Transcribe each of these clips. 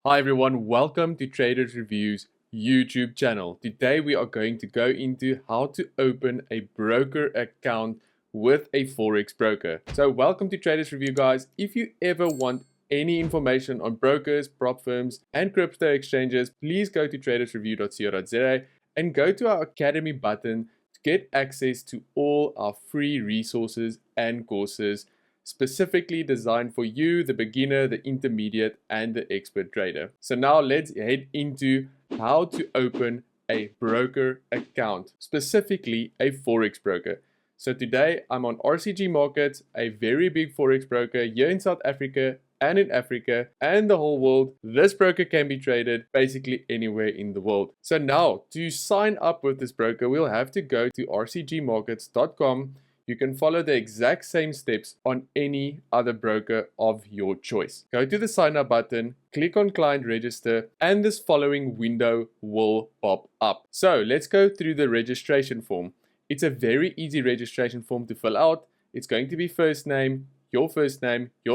Hi everyone, welcome to Traders Review's YouTube channel. Today we are going to go into how to open a broker account with a Forex broker. So welcome to Traders Review guys. If you ever want any information on brokers, prop firms and crypto exchanges, please go to tradersreview.co.za and go to our Academy button to get access to all our free resources and courses specifically designed for you, the beginner, the intermediate, and the expert trader. So now let's head into how to open a broker account, specifically a Forex broker. So today I'm on RCG Markets, a very big Forex broker here in South Africa and in Africa and the whole world. This broker can be traded basically anywhere in the world. So now to sign up with this broker, we'll have to go to rcgmarkets.com. You can follow the exact same steps on any other broker of your choice. Go to the sign up button, click on client register, and this following window will pop up. So let's go through the registration form. It's a very easy registration form to fill out. It's going to be first name, your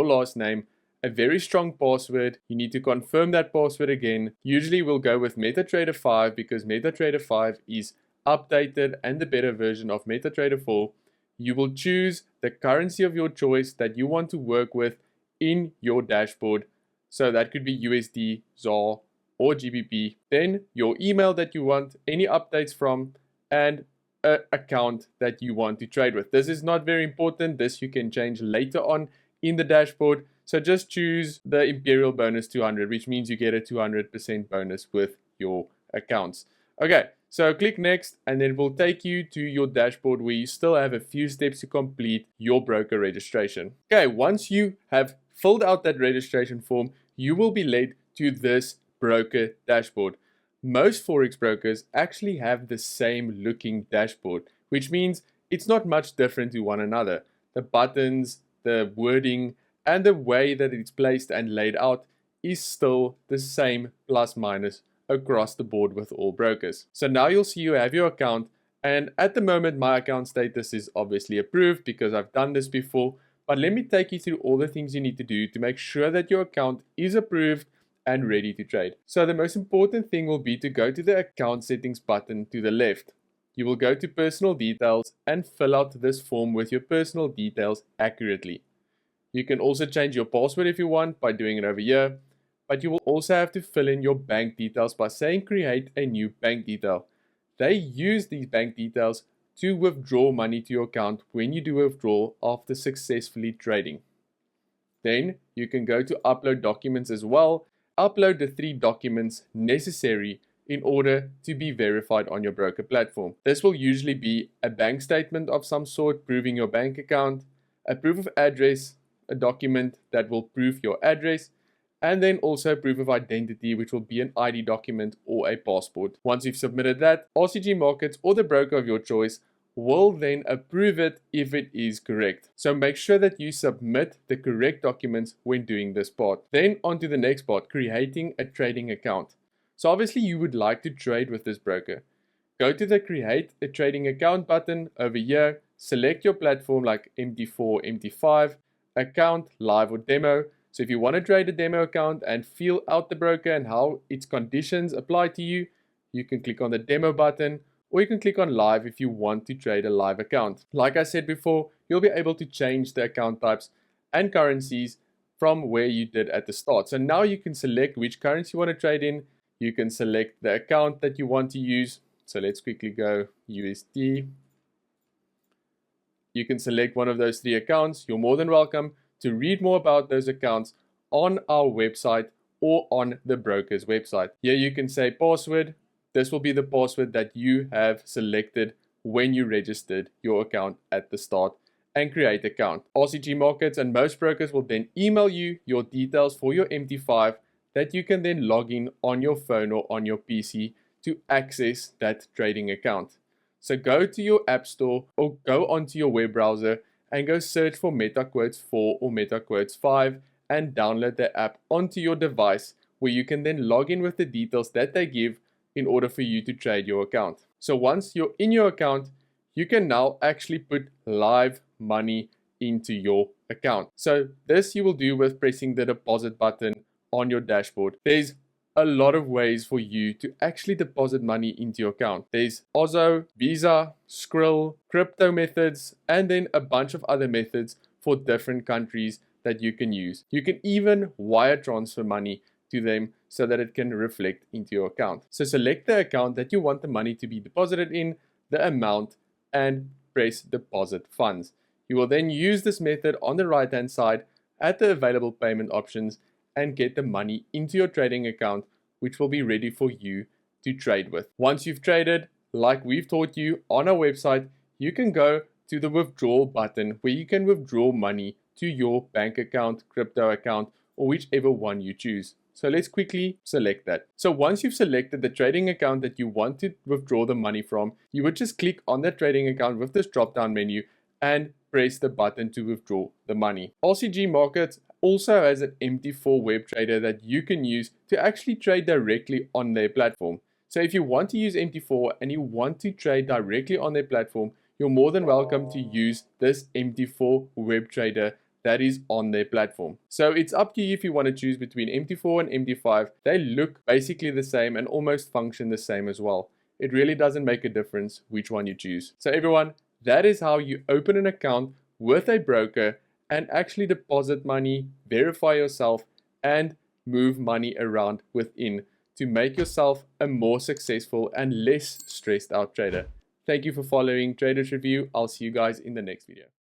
last name, a very strong password. You need to confirm that password again. Usually we'll go with MetaTrader 5 because MetaTrader 5 is updated and the better version of MetaTrader 4. You will choose the currency of your choice that you want to work with in your dashboard. So that could be USD, ZAR, or GBP. Then your email that you want any updates from and an account that you want to trade with. This is not very important. This you can change later on in the dashboard. So just choose the Imperial bonus 200, which means you get a 200% bonus with your accounts. Okay. So click next and it will take you to your dashboard where you still have a few steps to complete your broker registration. Okay, once you have filled out that registration form, you will be led to this broker dashboard. Most Forex brokers actually have the same looking dashboard, which means it's not much different to one another. The buttons, the wording, and the way that it's placed and laid out is still the same plus minus across the board with all brokers. So now you'll see you have your account, and at the moment my account status is obviously approved because I've done this before, but let me take you through all the things you need to do to make sure that your account is approved and ready to trade. So the most important thing will be to go to the account settings button to the left. You will go to personal details and fill out this form with your personal details accurately. You can also change your password if you want by doing it over here. But you will also have to fill in your bank details by saying create a new bank detail. They use these bank details to withdraw money to your account when you do a withdrawal after successfully trading. Then you can go to upload documents as well. Upload the 3 documents necessary in order to be verified on your broker platform. This will usually be a bank statement of some sort proving your bank account, a proof of address, a document that will prove your address, and then also proof of identity, which will be an ID document or a passport. Once you've submitted that, RCG Markets or the broker of your choice will then approve it if it is correct. So make sure that you submit the correct documents when doing this part. Then on to the next part, creating a trading account. So obviously you would like to trade with this broker. Go to the create a trading account button over here, select your platform like MT4, MT5, account, live or demo. So if you want to trade a demo account and feel out the broker and how its conditions apply to you, you can click on the demo button, or you can click on live if you want to trade a live account. Like I said before, you'll be able to change the account types and currencies from where you did at the start. So now you can select which currency you want to trade in. You can select the account that you want to use. So let's quickly go USD. You can select one of those 3 accounts. You're more than welcome to read more about those accounts on our website or on the broker's website. Here you can say password. This will be the password that you have selected when you registered your account at the start, and create account. RCG Markets and most brokers will then email you your details for your MT5 that you can then log in on your phone or on your PC to access that trading account. So go to your app store or go onto your web browser and go search for MetaQuotes 4 or MetaQuotes 5 and download the app onto your device, where you can then log in with the details that they give in order for you to trade your account. So once you're in your account, you can now actually put live money into your account. So this you will do with pressing the deposit button on your dashboard, there's a lot of ways for you to actually deposit money into your account. There's Ozo, Visa, Skrill, crypto methods, and then a bunch of other methods for different countries that you can use. You can even wire transfer money to them so that it can reflect into your account. So select the account that you want the money to be deposited in, the amount, and press deposit funds. You will then use this method on the right hand side at the available payment options and get the money into your trading account, which will be ready for you to trade with. Once you've traded, like we've taught you on our website, you can go to the withdrawal button where you can withdraw money to your bank account, crypto account, or whichever one you choose. So let's quickly select that. So once you've selected the trading account that you want to withdraw the money from, you would just click on that trading account with this drop-down menu and press the button to withdraw the money. RCG Markets also has an MT4 web trader that you can use to actually trade directly on their platform. So if you want to use MT4 and you want to trade directly on their platform, you're more than welcome to use this MT4 web trader that is on their platform. So it's up to you if you want to choose between MT4 and MT5. They look basically the same and almost function the same as well. It really doesn't make a difference which one you choose. So everyone, that is how you open an account with a broker and actually deposit money, verify yourself, and move money around within to make yourself a more successful and less stressed out trader. Thank you for following Traders Review. I'll see you guys in the next video.